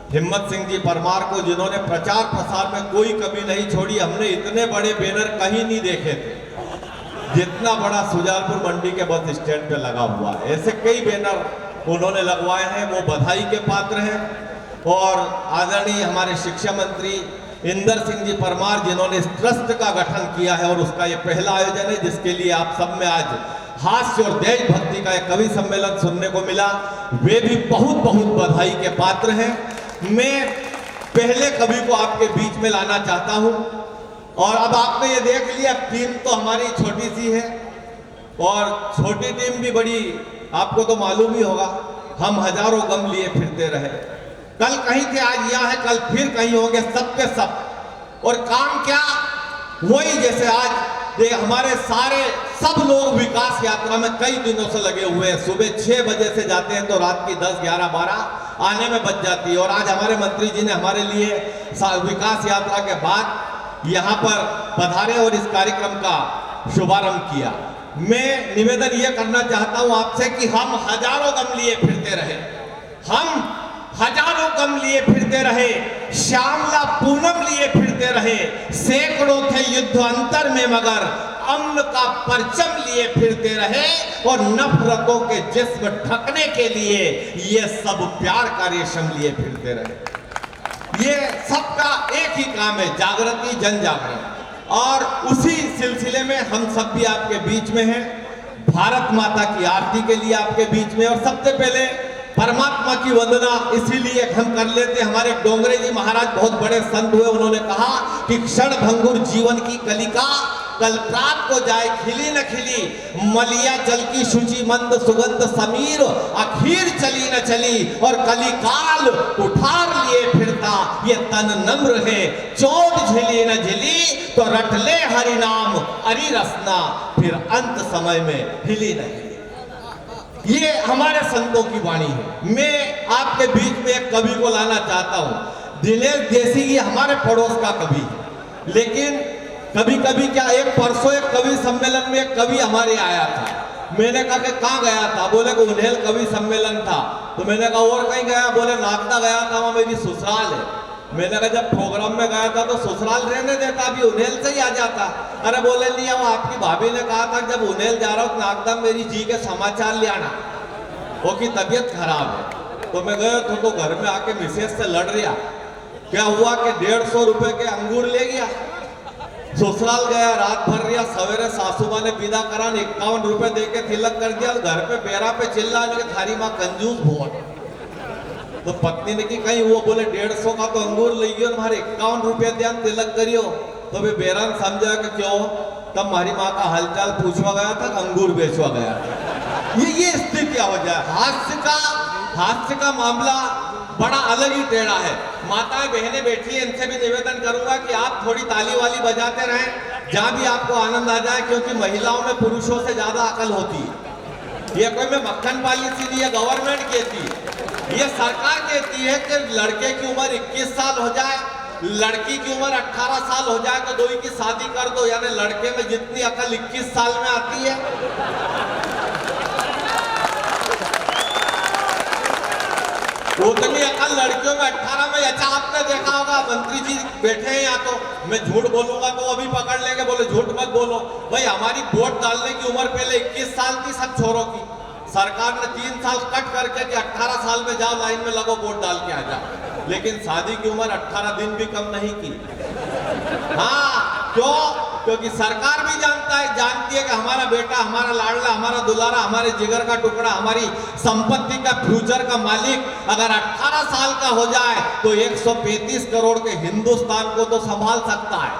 हिम्मत सिंह जी परमार को, जिन्होंने प्रचार प्रसार में कोई कमी नहीं छोड़ी। हमने इतने बड़े बैनर कहीं नहीं देखे थे जितना बड़ा सुजालपुर मंडी के बस स्टैंड पे लगा हुआ है। ऐसे कई बैनर उन्होंने लगवाए हैं, वो बधाई के पात्र हैं। और आदरणीय हमारे शिक्षा मंत्री इंदर सिंह जी परमार, जिन्होंने इस ट्रस्ट का गठन किया है और उसका ये पहला आयोजन है जिसके लिए आप सब में आज हास्य और देशभक्ति का एक कवि सम्मेलन सुनने को मिला, वे भी बहुत बहुत बधाई के पात्र हैं। मैं पहले कवि को आपके बीच में लाना चाहता हूं। और अब आपने ये देख लिया, टीम तो हमारी छोटी सी है और छोटी टीम भी बड़ी, आपको तो मालूम ही होगा। हम हजारों गम लिए फिरते रहे, कल कहीं थे आज यहाँ है, कल फिर कहीं होंगे, सब के सब। और काम क्या, वही जैसे आज हमारे सारे सब लोग विकास यात्रा में कई दिनों से लगे हुए हैं। सुबह 6 बजे से जाते हैं तो रात की 10, 11, 12 आने में बच जाती है। और आज हमारे मंत्री जी ने हमारे लिए विकास यात्रा के बाद यहाँ पर पधारे और इस कार्यक्रम का शुभारंभ किया। मैं निवेदन यह करना चाहता हूं आपसे कि हम हजारों गम लिए फिरते रहे, हम हजारों गम लिए फिरते रहे, श्यामला पूनम लिए फिरते रहे, सैकड़ों थे युद्ध अंतर में मगर अम्न का परचम लिए फिरते रहे, और नफरतों के जिस्म ढकने के लिए ये सब प्यार का रेशम लिए फिरते रहे। ये सबका एक ही काम है, जागृति, जन जागरण। और उसी सिलसिले में हम सब भी आपके बीच में हैं, भारत माता की आरती के लिए आपके बीच में। और सबसे पहले परमात्मा की वंदना इसीलिए हम कर लेते। हमारे डोंगरे जी महाराज बहुत बड़े संत हुए, उन्होंने कहा कि क्षण भंगुर जीवन की कलिका कल प्रात को जाए खिली न खिली, मलिया जल की शुचि मंद सुगंध समीर, अखीर चली न चली और कलिकाल उठार लिए फिरता, ये तन नम्र है चोट झिली न झिली, तो रट ले हरि नाम अरि रसना, फिर अंत समय में हिली न हिली। ये हमारे संतों की वाणी है। मैं आपके बीच में एक कवि को लाना चाहता हूं। दिनेश देसी ये हमारे पड़ोस का कवि है, लेकिन कभी कभी क्या, एक परसों एक कवि सम्मेलन में एक कवि हमारे आया था। मैंने कहा कि कहाँ गया था? बोले कि उन्हेल कवि सम्मेलन था। तो मैंने कहा और कहीं गया? बोले नागदा गया था, वहां मेरी ससुराल है। मैंने कहा जब प्रोग्राम में गया था तो ससुराल रहने देता, अभी उन्हेल से ही आ जाता। अरे बोले नहीं, वो आपकी भाभी ने कहा था जब उन्हेल जा रहा हूँ नागदा मेरी जी के समाचार ले आना, वो की तबीयत खराब है। तो मैं गया तो घर में आके मिसेज से लड़ रहा। क्या हुआ कि 150 रुपए के अंगूर ले गया, ससुराल गया, रात भर रिया, सवेरे सासू माँ ने विदा करा, 51 रुपए दे के तिलक कर दिया। घर पे बेरा पे चिल्लाने के थारी माँ कंजूस बहुत। तो पत्नी ने की कहीं, वो बोले 150 का तो अंगूर ले गयो, हमारे 51 रुपए दिया तिलक करियो। तो भी बेरान समझा कि क्यों, तब हमारी माँ का हालचाल पूछवा गया था, अंगूर बेचवा गया था। ये स्थिति क्या हो जाए। हास्य का मामला बड़ा अलग ही टेढ़ा है। माताएं बहनें बैठी हैं, इनसे भी निवेदन करूंगा कि आप थोड़ी ताली वाली बजाते रहें, जहां भी आपको आनंद आ जाए, क्योंकि महिलाओं में पुरुषों से ज्यादा अकल होती है। ये कोई मैं मक्खन पॉलिसी नहीं है, गवर्नमेंट कहती है, ये सरकार कहती है कि लड़के की उम्र 21 साल हो जाए, लड़की की उम्र 18 साल हो जाए तो दोनों की शादी कर दो। यानी लड़के में जितनी अकल 21 साल में आती है, उतनी अकल लड़कियों में 18 में। अच्छा आपने देखा होगा, मंत्री जी बैठे हैं यहाँ, तो मैं झूठ बोलूंगा तो अभी पकड़ लेंगे, बोले झूठ मत बोलो। भाई हमारी वोट डालने की उम्र पहले 21 साल थी सब छोरों की। सरकार ने 3 साल कट करके कि 18 साल में जाओ लाइन में लगो वोट डाल के आ जाओ, लेकिन शादी की उम्र 18 दिन भी कम नहीं की। हाँ, क्यों? क्योंकि सरकार भी जानती है कि हमारा बेटा, हमारा लाडला, हमारा दुलारा, हमारे जिगर का टुकड़ा, हमारी संपत्ति का, फ्यूचर का मालिक अगर 18 साल का हो जाए तो 135 करोड़ के हिंदुस्तान को तो संभाल सकता है।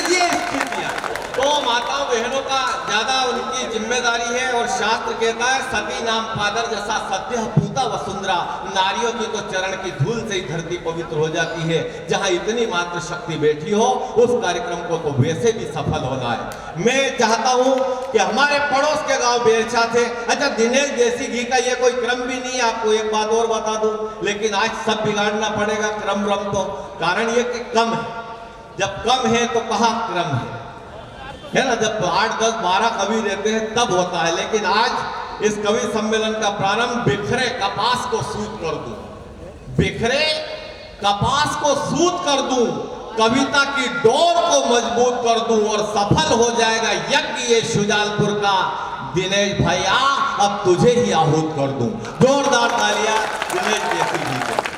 ये स्थितियां तो माताओं बहनों का ज्यादा उनकी जिम्मेदारी है। और शास्त्र कहता है सती नाम पादर जैसा सत्य पूता वसुंधरा, नारियों की तो चरण की धूल से ही धरती पवित्र हो जाती है। जहां इतनी मात्र शक्ति बैठी हो, उस कार्यक्रम को तो वैसे भी सफल होना है। मैं चाहता हूं कि हमारे पड़ोस के गांव बेरछा थे। अच्छा, दिनेश देसी घी का ये कोई क्रम भी नहीं है, आपको एक बात और बता दूं, लेकिन आज सब बिगाड़ना पड़ेगा क्रम रम तो। कारण ये कि कम है, जब कम है तो कहाँ क्रम है ना। जब 8, 10, 12 कवि रहते हैं तब होता है, लेकिन आज इस कवि सम्मेलन का प्रारंभ बिखरे कपास को सूत कर दूं, बिखरे कपास को सूत कर दूं, कविता की डोर को मजबूत कर दूं और सफल हो जाएगा यज्ञ ये शुजालपुर का। दिनेश भैया अब तुझे ही आहूत कर दूं। जोरदार तालियां दिनेश जैसी जी को।